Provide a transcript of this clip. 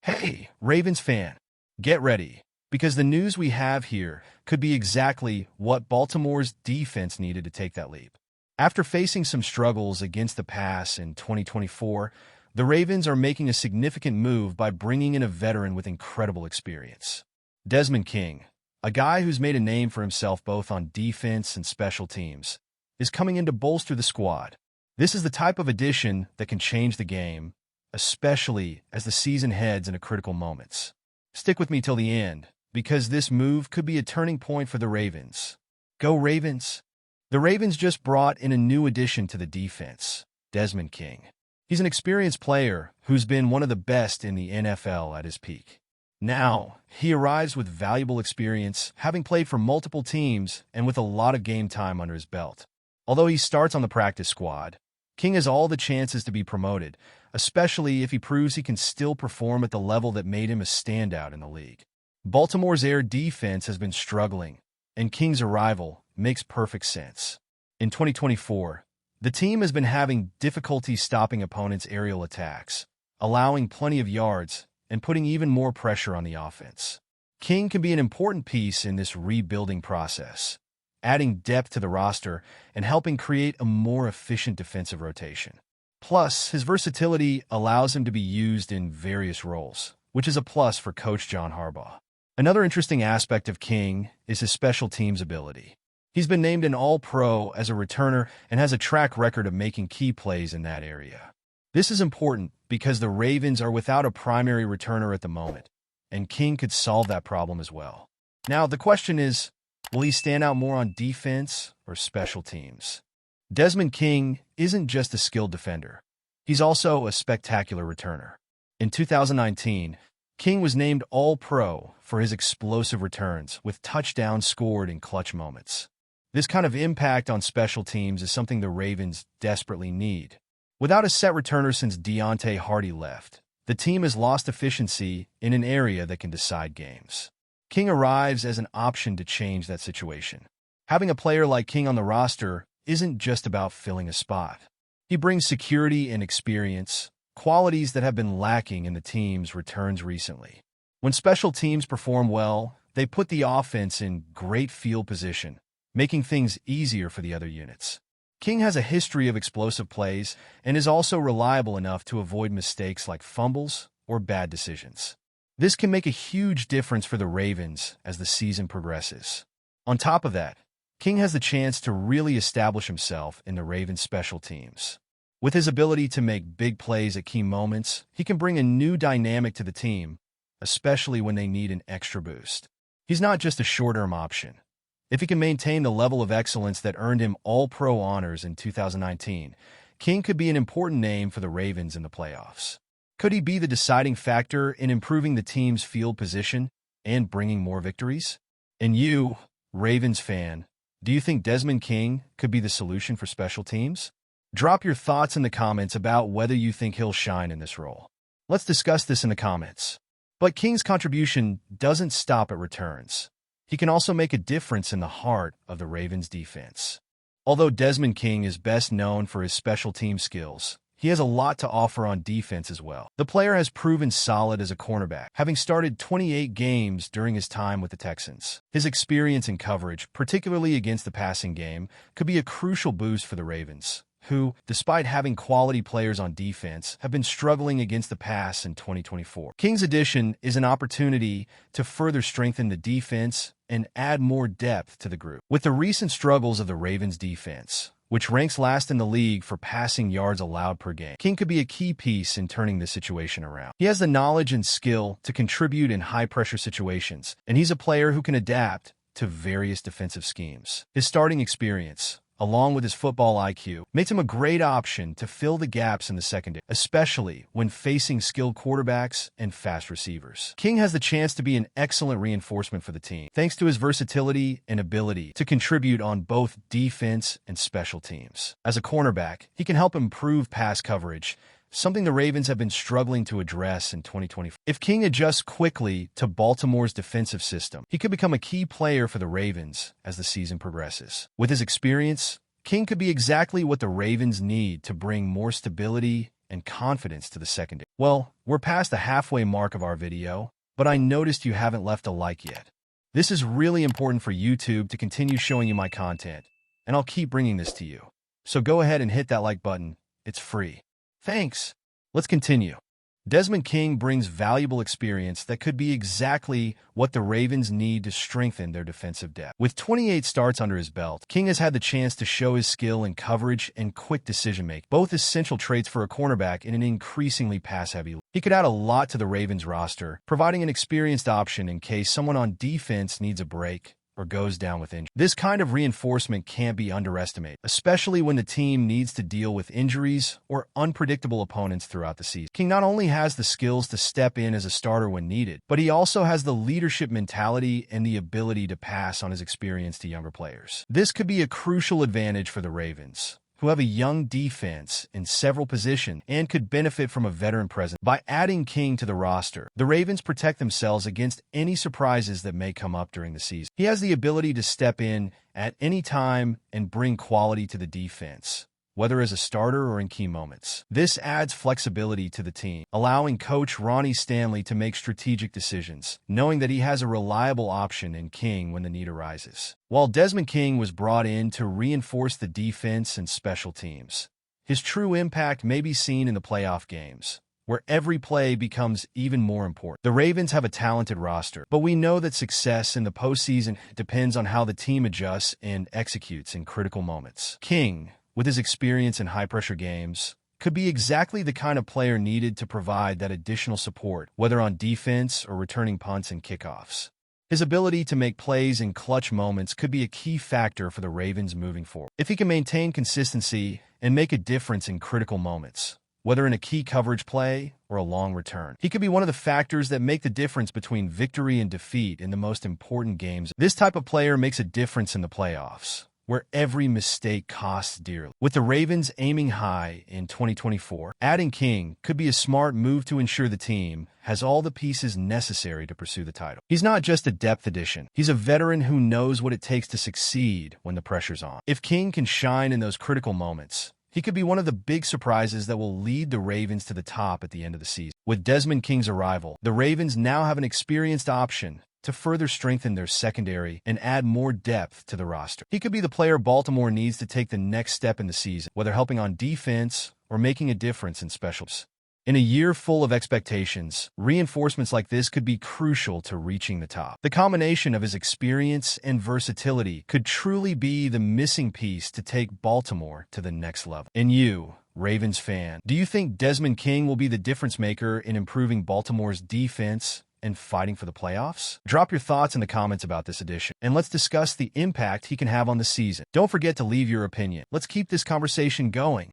Hey, Ravens fan, get ready, because the news we have here could be exactly what Baltimore's defense needed to take that leap. After facing some struggles against the pass in 2024, the Ravens are making a significant move by bringing in a veteran with incredible experience. Desmond King, a guy who's made a name for himself both on defense and special teams, is coming in to bolster the squad. This is the type of addition that can change the game, especially as the season heads into critical moments. Stick with me till the end, because this move could be a turning point for the Ravens. Go Ravens! The Ravens just brought in a new addition to the defense, Desmond King. He's an experienced player who's been one of the best in the NFL at his peak. Now, he arrives with valuable experience, having played for multiple teams and with a lot of game time under his belt. Although he starts on the practice squad, King has all the chances to be promoted, especially if he proves he can still perform at the level that made him a standout in the league. Baltimore's air defense has been struggling, and King's arrival makes perfect sense. In 2024, the team has been having difficulty stopping opponents' aerial attacks, allowing plenty of yards and putting even more pressure on the offense. King can be an important piece in this rebuilding process, adding depth to the roster and helping create a more efficient defensive rotation. Plus, his versatility allows him to be used in various roles, which is a plus for Coach John Harbaugh. Another interesting aspect of King is his special teams ability. He's been named an All-Pro as a returner and has a track record of making key plays in that area. This is important because the Ravens are without a primary returner at the moment, and King could solve that problem as well. Now, the question is, will he stand out more on defense or special teams? Desmond King isn't just a skilled defender. He's also a spectacular returner. In 2019, King was named All-Pro for his explosive returns, with touchdowns scored in clutch moments. This kind of impact on special teams is something the Ravens desperately need. Without a set returner since Deontay Hardy left, the team has lost efficiency in an area that can decide games. King arrives as an option to change that situation. Having a player like King on the roster isn't just about filling a spot. He brings security and experience, qualities that have been lacking in the team's returns recently. When special teams perform well, they put the offense in great field position, making things easier for the other units. King has a history of explosive plays and is also reliable enough to avoid mistakes like fumbles or bad decisions. This can make a huge difference for the Ravens as the season progresses. On top of that, King has the chance to really establish himself in the Ravens' special teams. With his ability to make big plays at key moments, he can bring a new dynamic to the team, especially when they need an extra boost. He's not just a short-term option. If he can maintain the level of excellence that earned him All-Pro honors in 2019, King could be an important name for the Ravens in the playoffs. Could he be the deciding factor in improving the team's field position and bringing more victories? And you, Ravens fan, do you think Desmond King could be the solution for special teams? Drop your thoughts in the comments about whether you think he'll shine in this role. Let's discuss this in the comments. But King's contribution doesn't stop at returns. He can also make a difference in the heart of the Ravens' defense. Although Desmond King is best known for his special team skills, he has a lot to offer on defense as well. The player has proven solid as a cornerback, having started 28 games during his time with the Texans. His experience in coverage, particularly against the passing game, could be a crucial boost for the Ravens, who, despite having quality players on defense, have been struggling against the pass in 2024. King's addition is an opportunity to further strengthen the defense and add more depth to the group. With the recent struggles of the Ravens' defense, which ranks last in the league for passing yards allowed per game, King could be a key piece in turning this situation around. He has the knowledge and skill to contribute in high-pressure situations, and he's a player who can adapt to various defensive schemes. His starting experience, along with his football IQ, makes him a great option to fill the gaps in the secondary, especially when facing skilled quarterbacks and fast receivers. King has the chance to be an excellent reinforcement for the team, thanks to his versatility and ability to contribute on both defense and special teams. As a cornerback, he can help improve pass coverage, something the Ravens have been struggling to address in 2024. If King adjusts quickly to Baltimore's defensive system, he could become a key player for the Ravens as the season progresses. With his experience, King could be exactly what the Ravens need to bring more stability and confidence to the secondary. Well, we're past the halfway mark of our video, but I noticed you haven't left a like yet. This is really important for YouTube to continue showing you my content, and I'll keep bringing this to you. So go ahead and hit that like button. It's free. Thanks. Let's continue. Desmond King brings valuable experience that could be exactly what the Ravens need to strengthen their defensive depth. With 28 starts under his belt, King has had the chance to show his skill in coverage and quick decision-making, both essential traits for a cornerback in an increasingly pass-heavy league. He could add a lot to the Ravens roster, providing an experienced option in case someone on defense needs a break or goes down with injury. This kind of reinforcement can't be underestimated, especially when the team needs to deal with injuries or unpredictable opponents throughout the season. King not only has the skills to step in as a starter when needed, but he also has the leadership mentality and the ability to pass on his experience to younger players. This could be a crucial advantage for the Ravens, who have a young defense in several positions and could benefit from a veteran presence. By adding King to the roster, the Ravens protect themselves against any surprises that may come up during the season. He has the ability to step in at any time and bring quality to the defense, whether as a starter or in key moments. This adds flexibility to the team, allowing Coach Ronnie Stanley to make strategic decisions, knowing that he has a reliable option in King when the need arises. While Desmond King was brought in to reinforce the defense and special teams, his true impact may be seen in the playoff games, where every play becomes even more important. The Ravens have a talented roster, but we know that success in the postseason depends on how the team adjusts and executes in critical moments. King, with his experience in high-pressure games, could be exactly the kind of player needed to provide that additional support, whether on defense or returning punts and kickoffs. His ability to make plays in clutch moments could be a key factor for the Ravens moving forward. If he can maintain consistency and make a difference in critical moments, whether in a key coverage play or a long return, he could be one of the factors that make the difference between victory and defeat in the most important games. This type of player makes a difference in the playoffs, where every mistake costs dearly. With the Ravens aiming high in 2024, adding King could be a smart move to ensure the team has all the pieces necessary to pursue the title. He's not just a depth addition. He's a veteran who knows what it takes to succeed when the pressure's on. If King can shine in those critical moments, he could be one of the big surprises that will lead the Ravens to the top at the end of the season. With Desmond King's arrival, the Ravens now have an experienced option to further strengthen their secondary and add more depth to the roster. He could be the player Baltimore needs to take the next step in the season, whether helping on defense or making a difference in specials. In a year full of expectations, reinforcements like this could be crucial to reaching the top. The combination of his experience and versatility could truly be the missing piece to take Baltimore to the next level. And you, Ravens fan, do you think Desmond King will be the difference maker in improving Baltimore's defense and fighting for the playoffs? Drop your thoughts in the comments about this edition, and let's discuss the impact he can have on the season. Don't forget to leave your opinion. Let's keep this conversation going.